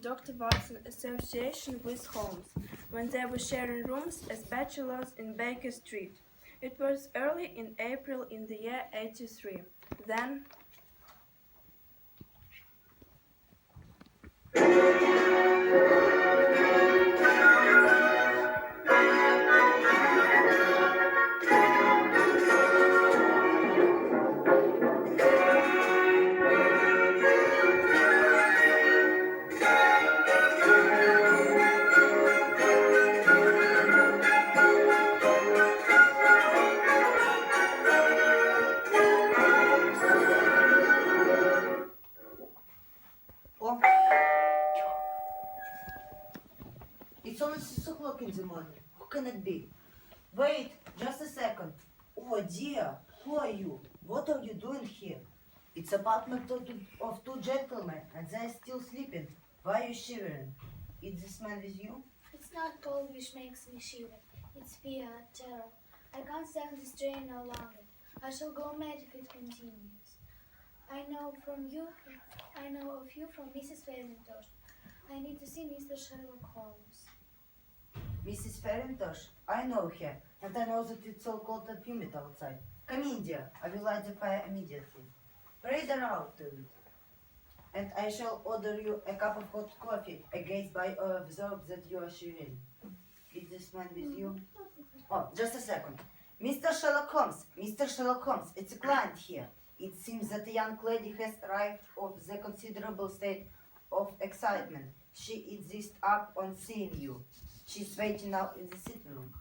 Dr. Watson's association with Holmes when they were sharing rooms as bachelors in Baker Street. It was early in April in the year 83. Then Oh. It's only 6 o'clock in the morning. Who can it be? Wait, just a second. Oh dear, who are you? What are you doing here? It's apartment of two gentlemen and they're still sleeping. Why are you shivering? Is this man with you? It's not cold which makes me shiver. It's fear, terror. I can't stand this strain no longer. I shall go mad if it continues. I know of you from Mrs. Farintosh. I need to see Mr. Sherlock Holmes. Mrs. Farintosh? I know her, and I know that it's all cold and humid outside. Come in, dear. I will light the fire immediately. Read her out to it. And I shall order you a cup of hot coffee, against I observe that you are shivering. Is this man with you? Oh, just a second. Mr. Sherlock Holmes, Mr. Sherlock Holmes, it's a client here. It seems that a young lady has arrived of the considerable state of excitement. She insists up on seeing you. She's waiting now in the sitting room.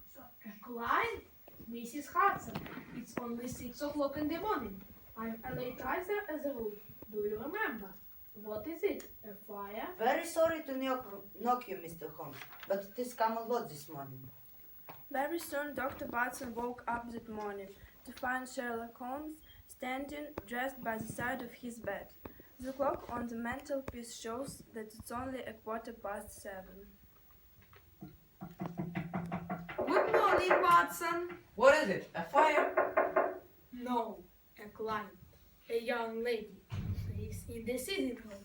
A client? Mrs. Hudson, it's only 6 o'clock in the morning. I'm a late riser as a rule. Do you remember? What is it? A fire? Very sorry to knock you, Mr. Holmes, but it has come a lot this morning. very soon Dr. Watson woke up that morning to find Sherlock Holmes standing dressed by the side of his bed. The clock on the mantelpiece shows that it's only 7:15. Good morning, Watson. What is it? A fire? No, a client. A young lady. She's in the sitting room.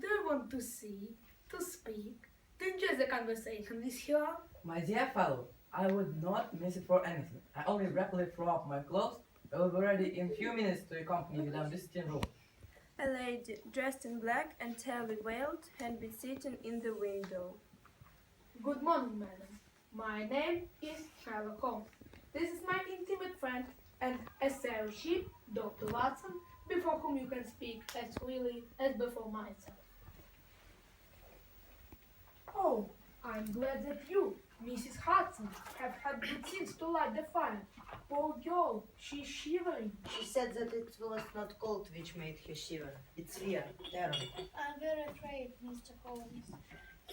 Do you want to see, to speak, to enjoy the conversation with her? My dear fellow, I would not miss it for anything. I only rapidly throw up my clothes. I will be ready in a few minutes to accompany you down the sitting room. A lady dressed in black and heavily veiled had been sitting in the window. Good morning, madam. My name is Sherlock Holmes. This is my intimate friend and associate, Dr. Watson, before whom you can speak as freely as before myself. Oh, I'm glad that you, Mrs. Hudson, have had good sense to light the fire. Poor girl, she's shivering. She said that it was not cold which made her shiver. It's fear, terror. I'm very afraid, Mr. Holmes.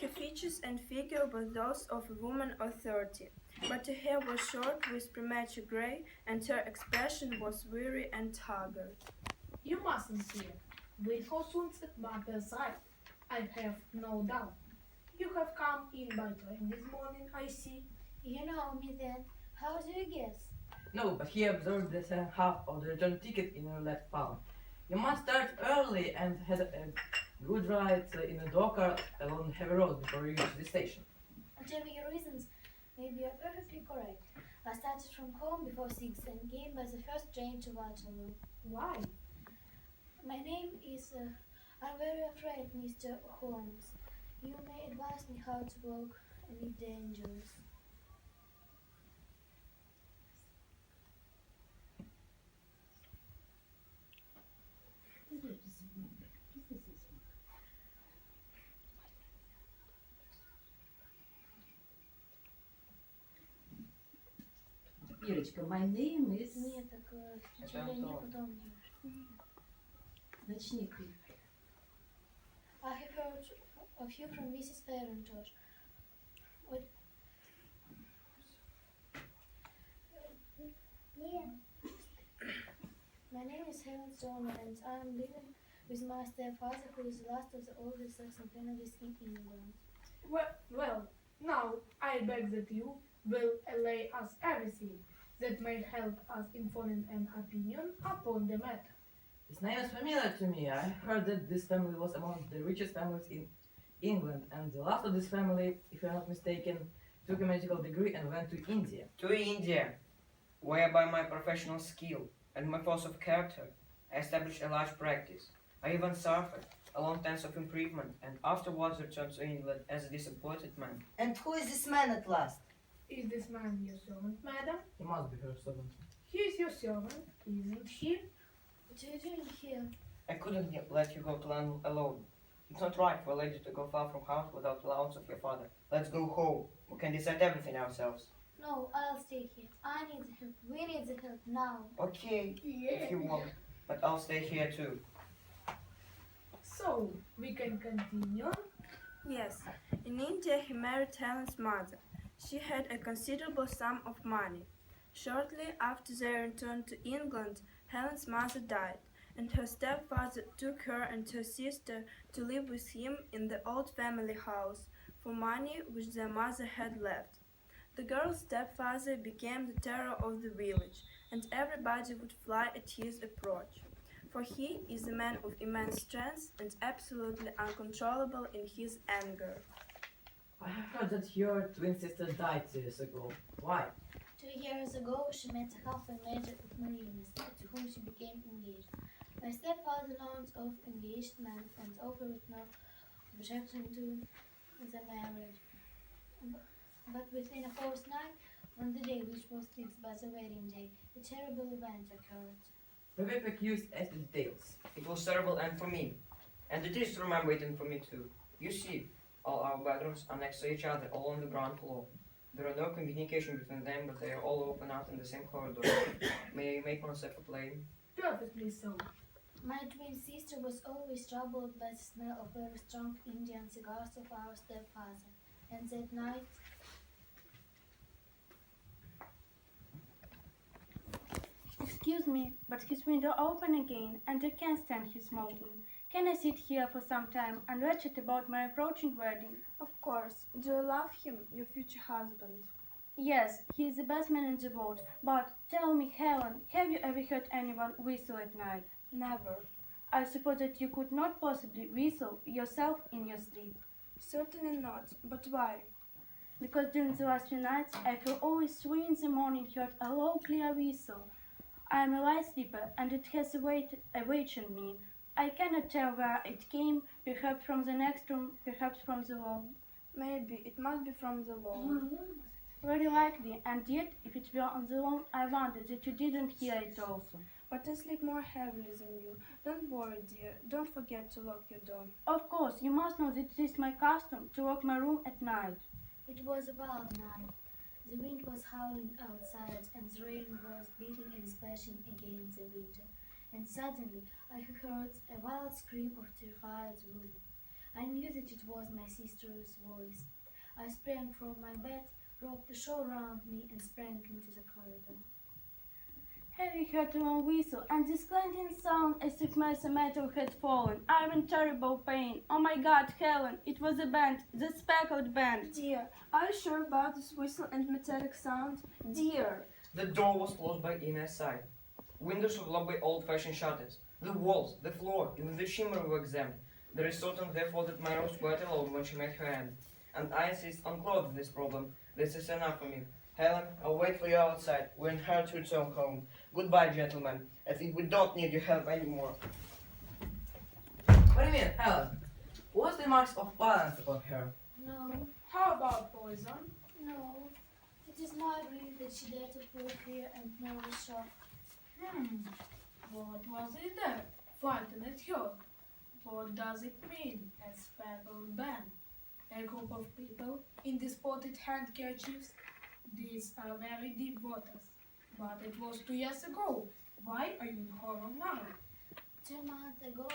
Her features and figure were those of a woman of 30, but her hair was short with premature grey, and her expression was weary and haggard. You mustn't fear. Wait for sunset by her side. I have no doubt. You have come in by train this morning, I see. You know me then. How do you guess? No, but he observed the second half of the return ticket in your left palm. You must start early and had a good ride in a dog car along heavy road before you reach the station. Whatever your reasons, maybe you're perfectly correct. I started from home before 6 and came by the first train to Waterloo. Why? My name is... I'm very afraid, Mr. Holmes. You may advise me how to walk amid dangers. Ирочка, my name is... Нет, так сначала не, потом не. Начни ты. I have heard of you from Mrs. Farintosh. What? My name is Helen Stoner and I am living with my stepfather who is the last of the oldest Saxon families in England. Well, now I beg that you will allay us everything that may help us in forming an opinion upon the matter. His name is familiar to me. I heard that this family was among the richest families in England, and the last of this family, if I'm not mistaken, took a medical degree and went to India. To India, where by my professional skill and my force of character, I established a large practice. I even suffered a long time of improvement and afterwards returned to England as a disappointed man. And who is this man at last? Is this man your servant, madam? He must be her servant. He is your servant, isn't he? What are you doing here? I couldn't let you go to London alone. It's not right for a lady to go far from house without allowance of your father. Let's go home. We can decide everything ourselves. No, I'll stay here. I need the help. We need the help now. Okay, if you want, but I'll stay here too. So, we can continue. Yes, in India he married Helen's mother. She had a considerable sum of money. Shortly after their return to England, Helen's mother died, and her stepfather took her and her sister to live with him in the old family house for money which their mother had left. The girl's stepfather became the terror of the village, and everybody would fly at his approach. For he is a man of immense strength and absolutely uncontrollable in his anger. I have heard that your twin sister died 2 years ago. Why? 2 years ago, she met a halfway major of Marines, to whom she became engaged. My stepfather learned of engagement and offered no objection to the marriage. But within a fortnight, on the day which was fixed by the wedding day, a terrible event occurred. Very accused as to details. It was terrible and for me. And it is to remember it and for me too. You see, all our bedrooms are next to each other, all on the ground floor. There are no communication between them, but they are all open out in the same corridor. May I make myself plain? Perfectly so. My twin sister was always troubled by the smell of very strong Indian cigars of our stepfather, and that night Excuse me, but his window open again, and I can't stand his smoking. Can I sit here for some time and ratchet about my approaching wedding? Of course, do you love him, your future husband? Yes, he is the best man in the world, but tell me, Helen, have you ever heard anyone whistle at night? Never. I suppose that you could not possibly whistle yourself in your sleep. Certainly not, but why? Because during the last few nights, I have always 3 in the morning heard a low, clear whistle. I am a light sleeper, and it has awakened me. I cannot tell where it came, perhaps from the next room, perhaps from the wall. Maybe it must be from the wall. Very likely, and yet, if it were on the wall, I wonder that you didn't hear it also. But I sleep more heavily than you. Don't worry, dear. Don't forget to lock your door. Of course, you must know that it is my custom to lock my room at night. it was a wild night. The wind was howling outside, and the rain was beating and splashing against the window. And suddenly I heard a wild scream of terrified woman. I knew that it was my sister's voice. I sprang from my bed, roped the shawl round me, and sprang into the corridor. Have you heard a long whistle and this clanking sound as if massive metal had fallen? I'm in terrible pain. Oh my God, Helen, it was a band, the speckled band. Dear, are you sure about this whistle and metallic sound? Dear! The door was closed by Ina's side. Windows were locked by old-fashioned shutters. The walls, the floor, even the chimney were examined. There is certain therefore that Myra was quite alone when she met her end. And I insist on closing this problem. This is enough for me. Helen, I'll wait for you outside. We're in hurry to return home. Goodbye, gentlemen. I think we don't need your help anymore. What do you mean, Helen? What's the marks of violence upon her? No, How about poison? no. It is my belief that she dared to put fear and nervous shock. What was it then? Frightened at her. What does it mean, a speckled band? A group of people in spotted handkerchiefs? These are very deep waters. But it was 2 years ago. Why are you in horror now? 2 months ago,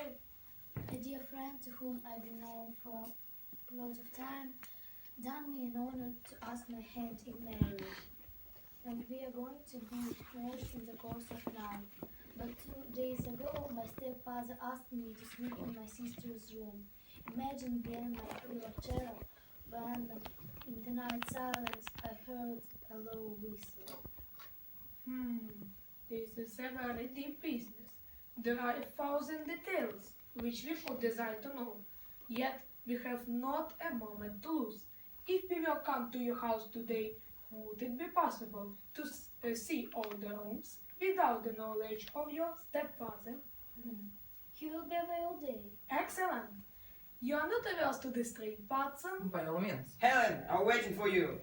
a dear friend to whom I've been known for a lot of time done me an honor to ask my hand in marriage. And we are going to be married in the course of night. But 2 days ago, my stepfather asked me to sleep in my sister's room. Imagine then my thrill of terror when, in the night silence, I heard a low whistle. This is a very deep business. There are 1,000 details which we should desire to know. Yet We have not a moment to lose. If we will come to your house today, would it be possible to see all the rooms without the knowledge of your stepfather? He will be away all day. Excellent. You are not averse to this trip, Watson? By all means. Helen, I'm waiting for you.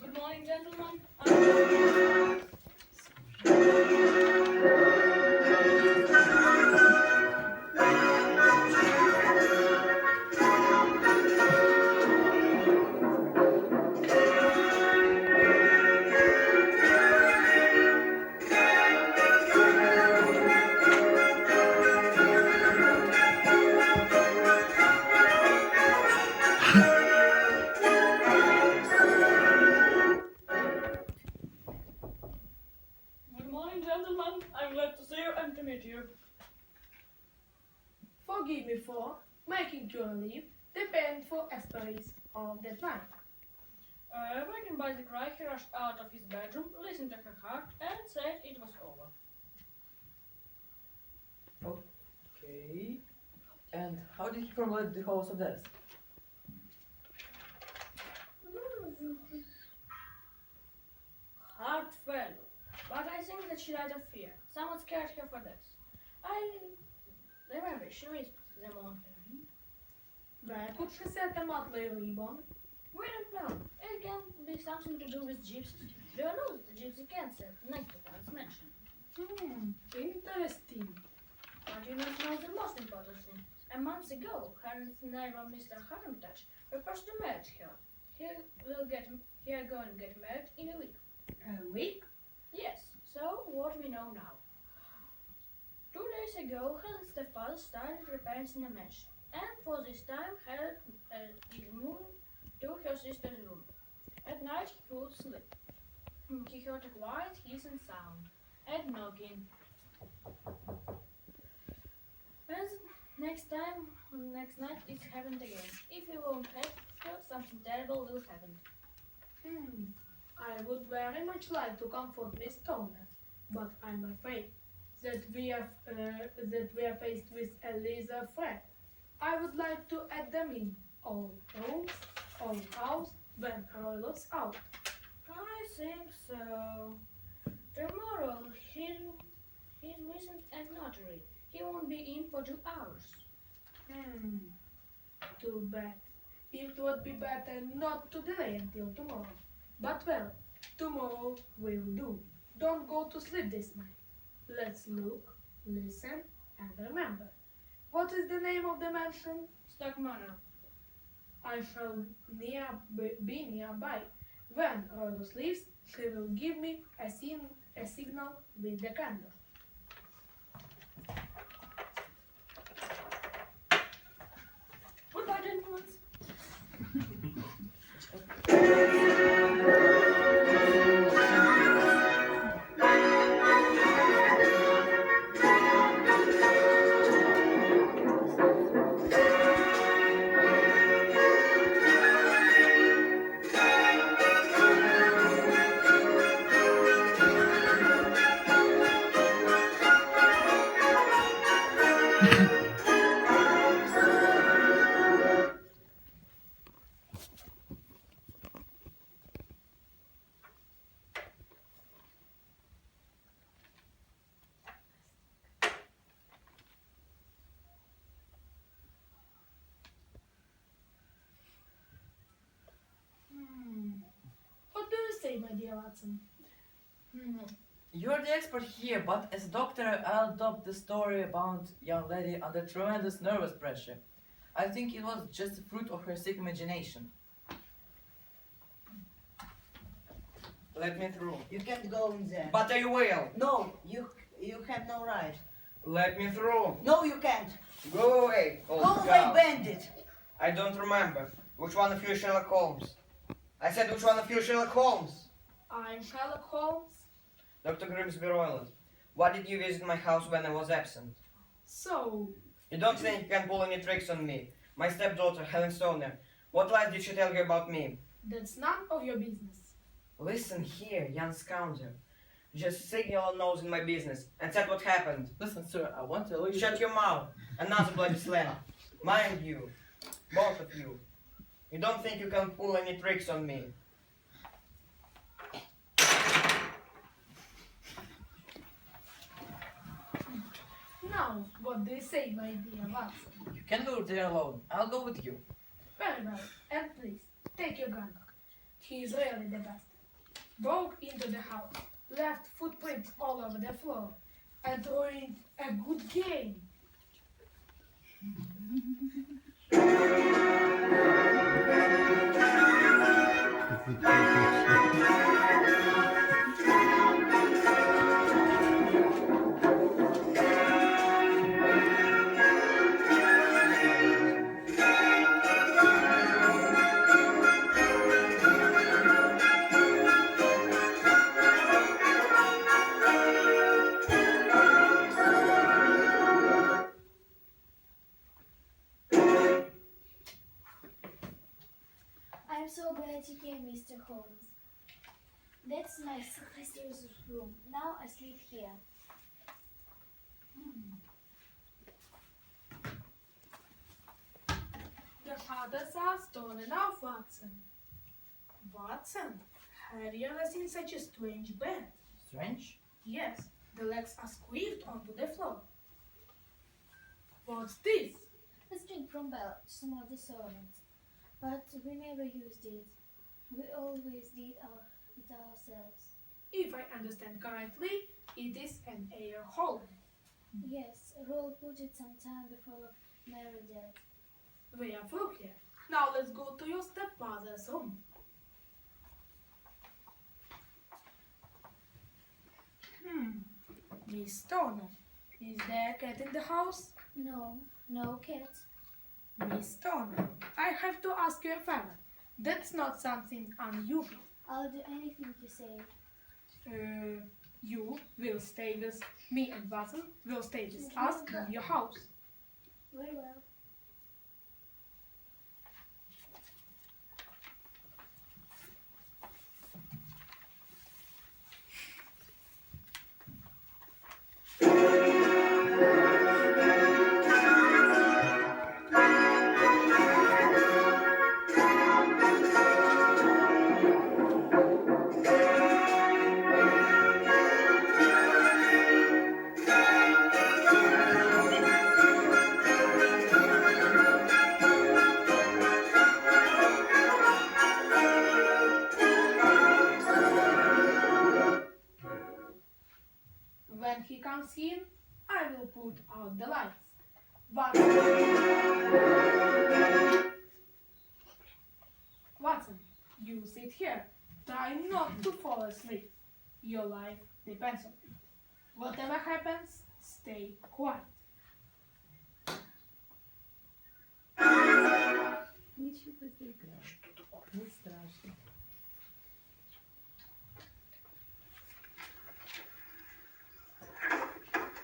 Good morning, gentlemen. Good morning, gentlemen. I'm glad to see you and to meet you. Forgive me for making you leave the painful stories of that night. Wakened by the cry, he rushed out of his bedroom, listened to her heart, and said it was over. Okay. And how did he formulate the cause of death? Heart failure. But I think that she died of fear. Someone scared her for death. I remember she risked them on her. Where could she set a motley ribbon? We don't know. It can be something to do with gypsies. Do you know that the gypsy can't set next to Hans mentioned? Interesting. But you don't know the most important thing. A month ago, her neighbor Mr. Hermitage proposed to marry her. He are going to get married in a week. A week? Yes, so what we know now. 2 days ago, Helen's stepfather started repairs in the mansion, and for this time Helen is moving to her sister's room. At night he could sleep. He heard a quiet hissing sound and knocking. And next night it happened again. If you won't help her, something terrible will happen. I would very much like to comfort Miss Turner, but I'm afraid that we are faced with a laser threat. I would like to add them in all rooms, all house, when Carlos out. I think so. Tomorrow he's visiting a notary. He won't be in for 2 hours. Too bad. It would be better not to delay until tomorrow. But well, tomorrow will do. Don't go to sleep this night. Let's look, listen, and remember. What is the name of the mansion? Stock Manor. I shall be nearby. When Rhodos leaves, he will give me a signal with the candle. Goodbye, gentlemen. What do you say, my dear Watson? You're the expert here, but as a doctor, I'll adopt the story about young lady under tremendous nervous pressure. I think it was just the fruit of her sick imagination. Let me through. You can't go in there. But I will. No, you have no right. Let me through. No, you can't. Go away, old Go away, cow. bandit. I don't remember. Which one of you is Sherlock Holmes? I said which one of you is Sherlock Holmes? I'm Sherlock Holmes. Dr. Grimsby Roylott. Why did you visit my house when I was absent? So, You don't think you can pull any tricks on me? My stepdaughter, Helen Stoner. What lies did she tell you about me? that's none of your business. Listen here, young scoundrel. Just stick your nose in my business and said what happened. Listen, sir, I want to tell you. Shut your mouth. Another bloody slam. Mind you, both of you. You don't think you can pull any tricks on me? Now, what do you say, my dear Watson? You can go there alone. I'll go with you. Very well, and please, take your gun. He is really the best. Broke into the house, left footprints all over the floor, and ruined a good game. I'm so glad you came, Mr. Holmes. That's my sister's room. Now I sleep here. The fathers are stolen off, Watson. Watson, have you ever seen such a strange bed? Strange? Yes, the legs are squeezed onto the floor. What's this? A string from Bell to some of the servants. But we never used it. We always did it ourselves. If I understand correctly, it is an air hole. Yes, Roll put it some time before Mary died. We are through here. Now let's go to your stepfather's room. Miss Stoner, is there a cat in the house? No, no cat. Miss Stoner, I have to ask you a favor. That's not something unusual. I'll do anything you say. You will stay with me and Watson will stay with us in your house. Very well. When he comes in, I will put out the lights. Watson, Watson, you sit here. Try not to fall asleep. Your life depends on it. Whatever happens, stay quiet. Ничего поиграл. Не страшно.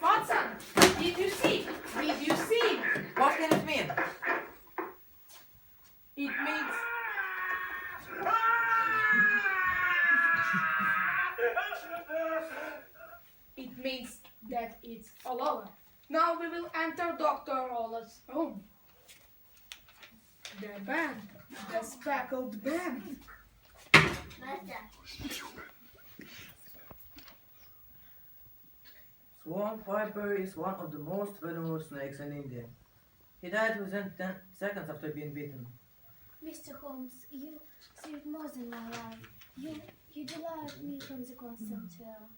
Watson, did you see? Did you see? What can it mean? It means it means that it's all over. Now we will enter Dr. Roller's room. The band, the speckled band. Swamp viper is one of the most venomous snakes in India. He died within 10 seconds after being bitten. Mr. Holmes, you saved more than my life. You delivered me from the constant terror.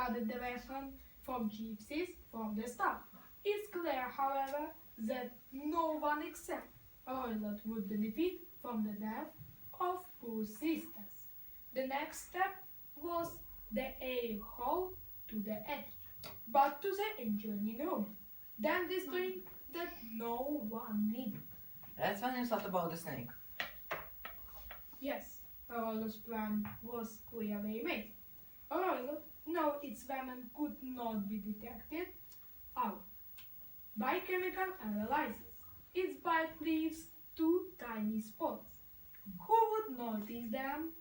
studied the weapon from gypsies from the start. It's clear, however, that no one except Oilot would benefit from the death of poor sisters. The next step was the air hole to the edge, but to the adjoining room. Then this drink that no one needed. That's when you thought about the snake. Yes, Aurelio's plan was clearly made. Aurelio knew its venom could not be detected out by chemical analysis. Its bite leaves 2 tiny spots. Who would notice them?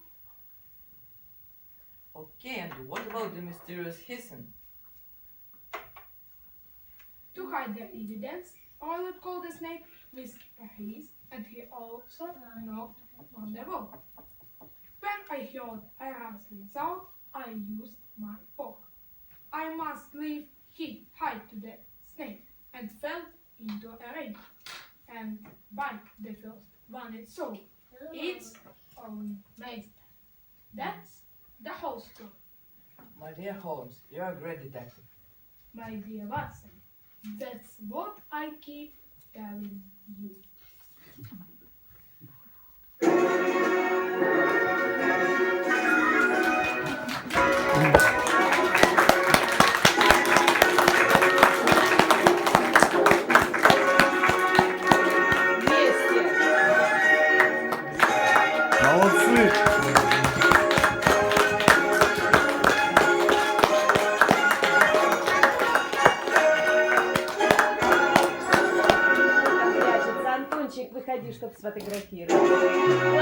Okay, and what about the mysterious hissing? To hide the evidence, Aurelio called the snake with a hiss, and he also knocked on the wall. When I heard a rustling sound, I used my fork. I must leave hide to the snake, and fell into a rage, and bite the first one it saw, its own master. That's the whole story. My dear Holmes, you're a great detective. My dear Watson, that's what I keep telling you. Молодцы! Прячется. Антончик, выходи, чтобы сфотографировать.